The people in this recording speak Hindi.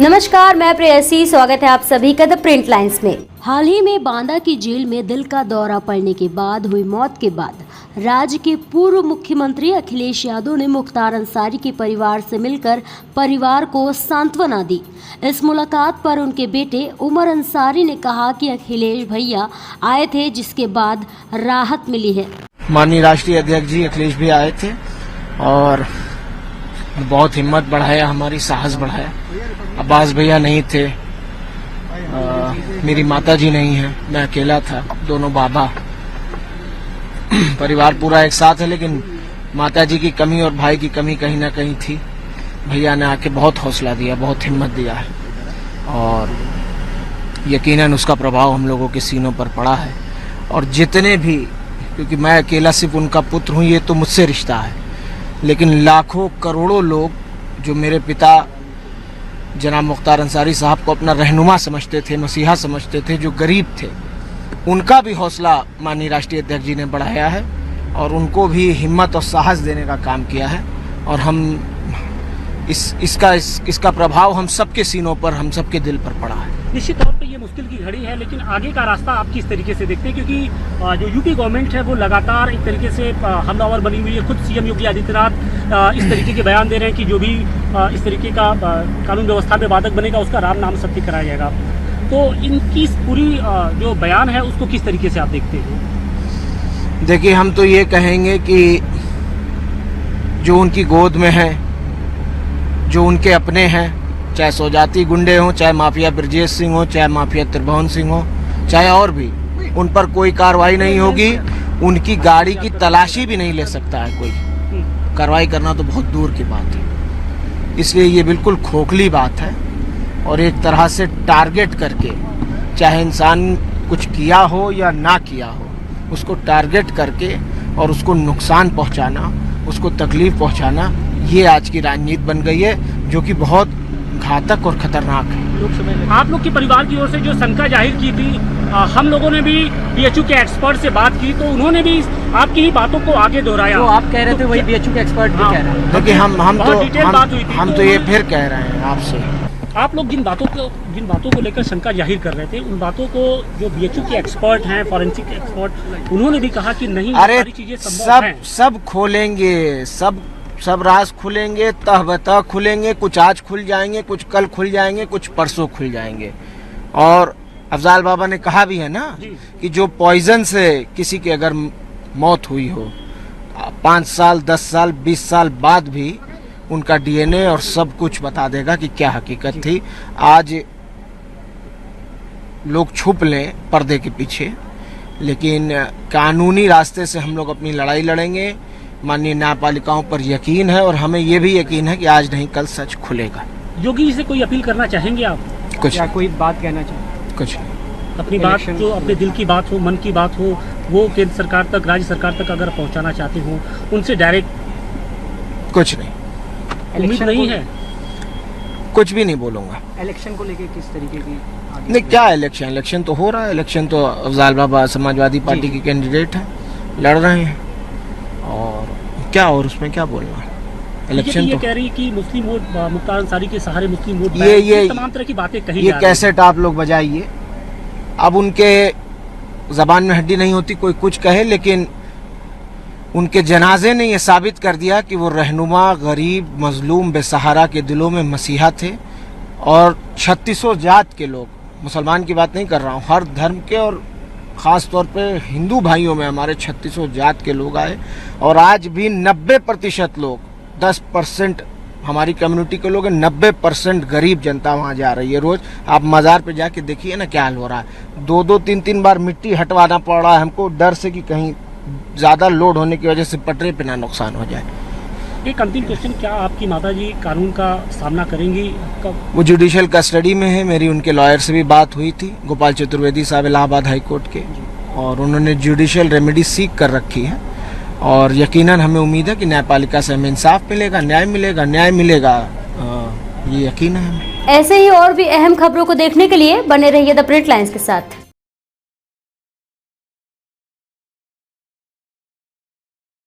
नमस्कार, मैं प्रेयसी। स्वागत है आप सभी का द प्रिंट लाइन्स में। हाल ही में बांदा की जेल में दिल का दौरा पड़ने के बाद हुई मौत के बाद राज्य के पूर्व मुख्यमंत्री अखिलेश यादव ने मुख्तार अंसारी के परिवार से मिलकर परिवार को सांत्वना दी। इस मुलाकात पर उनके बेटे उमर अंसारी ने कहा कि अखिलेश भैया आए थे, जिसके बाद राहत मिली है। माननीय राष्ट्रीय अध्यक्ष जी अखिलेश भी आए थे और बहुत हिम्मत बढ़ाया, हमारी साहस बढ़ाया। अब्बास भैया नहीं थे, मेरी माता जी नहीं है, मैं अकेला था, दोनों बाबा, परिवार पूरा एक साथ है, लेकिन माता जी की कमी और भाई की कमी कहीं ना कहीं थी। भैया ने आके बहुत हौसला दिया, बहुत हिम्मत दिया है और यकीनन उसका प्रभाव हम लोगों के सीनों पर पड़ा है। और जितने भी, क्योंकि मैं अकेला सिर्फ उनका पुत्र हूँ, ये तो मुझसे रिश्ता है, लेकिन लाखों करोड़ों लोग जो मेरे पिता जनाब मुख्तार अंसारी साहब को अपना रहनुमा समझते थे, मसीहा समझते थे, जो गरीब थे, उनका भी हौसला माननीय राष्ट्रीय अध्यक्ष जी ने बढ़ाया है और उनको भी हिम्मत और साहस देने का काम किया है। और हम इसका प्रभाव हम सबके सीनों पर, हम सबके दिल पर पड़ा है। निश्चित तौर पे ये मुश्किल की घड़ी है, लेकिन आगे का रास्ता आप किस तरीके से देखते हैं? क्योंकि जो यूपी गवर्नमेंट है वो लगातार एक तरीके से हमलावर बनी हुई है। खुद सीएम योगी आदित्यनाथ इस तरीके के बयान दे रहे हैं कि जो भी इस तरीके का कानून व्यवस्था में बाधक बनेगा उसका राम नाम सत्य कराया जाएगा। तो इनकी पूरी जो बयान है उसको किस तरीके से आप देखते हैं? देखिए, हम तो ये कहेंगे कि जो उनकी गोद में है, जो उनके अपने हैं, चाहे सौजाती गुंडे हों, चाहे माफिया ब्रजेश सिंह हो, चाहे माफिया त्रिभुवन सिंह हो, चाहे और भी, उन पर कोई कार्रवाई नहीं होगी। उनकी गाड़ी की तलाशी भी नहीं ले सकता है कोई। कार्रवाई करना तो बहुत दूर की बात है। इसलिए ये बिल्कुल खोखली बात है और एक तरह से टारगेट करके, चाहे इंसान कुछ किया हो या ना किया हो, उसको टारगेट करके और उसको नुकसान पहुंचाना, उसको तकलीफ पहुंचाना, ये आज की राजनीति बन गई है, जो कि बहुत घातक और खतरनाक है। आप लोग के परिवार की ओर से जो शंका जाहिर की थी, हम लोगों ने भी बीएचयू के एक्सपर्ट से बात की, तो उन्होंने भी आपकी ही बातों को आगे दोहराया। तो आप कह रहे थे वही बीएचयू के एक्सपर्ट भी कह रहे हैं। देखिए, हम तो ये फिर कह रहे हैं आपसे, आप लोग जिन बातों को लेकर शंका जाहिर कर रहे थे, उन बातों को जो बीएचयू के एक्सपर्ट हैं, फॉरेंसिक एक्सपर्ट, उन्होंने भी कहा कि नहीं, अरे चीजें सब खोलेंगे, सब राज खुलेंगे, तह बतह खुलेंगे। कुछ आज खुल जाएंगे, कुछ कल खुल जाएंगे, कुछ परसों खुल जाएंगे। और अफजाल बाबा ने कहा भी है ना कि जो पॉइजन से किसी की अगर मौत हुई हो, 5 साल, 10 साल, 20 साल बाद भी उनका डीएनए और सब कुछ बता देगा कि क्या हकीकत थी। आज लोग छुप लें पर्दे के पीछे, लेकिन कानूनी रास्ते से हम लोग अपनी लड़ाई लड़ेंगे। माननीय न्यायपालिकाओं पर यकीन है और हमें ये भी यकीन है कि आज नहीं कल सच खुलेगा। योगी जी से कोई अपील करना चाहेंगे आप? कुछ या कोई बात कहना चाहेंगे? कुछ नहीं। अपनी बात, जो अपने दिल की बात हो, मन की बात हो, वो केंद्र सरकार तक, राज्य सरकार तक अगर पहुंचाना चाहते हो, उनसे डायरेक्ट? कुछ नहीं। उम्मीद नहीं है? कुछ भी नहीं बोलूंगा। इलेक्शन को लेके किस तरीके की नहीं, क्या इलेक्शन तो हो रहा है। इलेक्शन तो अफजाल बाबा समाजवादी पार्टी के कैंडिडेट हैं, लड़ रहे हैं, और क्या, और उसमें क्या बोलना। इलेक्शन ये तो कह रही कि मुस्लिम वोट, मुख्तार अंसारी के सहारे मुस्लिम वोट, ये तमाम तरह की बातें कही ये कैसेट आप लोग बजाइए। अब उनके जबान में हड्डी नहीं होती, कोई कुछ कहे, लेकिन उनके जनाजे ने ये साबित कर दिया कि वो रहनुमा, गरीब, मजलूम, बेसहारा के दिलों में मसीहा थे। और 3600 जात के लोग, मुसलमान की बात नहीं कर रहा हूँ, हर धर्म के, और ख़ास तौर पे हिंदू भाइयों में हमारे 3600 जात के लोग आए। और आज भी 90% लोग, 10% हमारी कम्युनिटी के लोग हैं, 90% गरीब जनता वहाँ जा रही है रोज़। आप मज़ार पे जाके देखिए ना क्या हाल हो रहा है। 2-2, 3-3 बार मिट्टी हटवाना पड़ रहा है हमको, डर से कि कहीं ज़्यादा लोड होने की वजह से पटरे पे ना नुकसान हो जाए। एक अंतिम क्वेश्चन, क्या आपकी माताजी कानून का सामना करेंगी कब? वो जुडिशियल कस्टडी में है। मेरी उनके लॉयर से भी बात हुई थी, गोपाल चतुर्वेदी साहब, इलाहाबाद हाई कोर्ट के, और उन्होंने जुडिशियल रेमेडी सीख कर रखी है। और यकीनन हमें उम्मीद है कि न्यायपालिका से हमें इंसाफ मिलेगा, न्याय मिलेगा, ये यकीन है हमें। ऐसे ही और भी अहम खबरों को देखने के लिए बने रहिए द प्रिंट लाइन्स के साथ।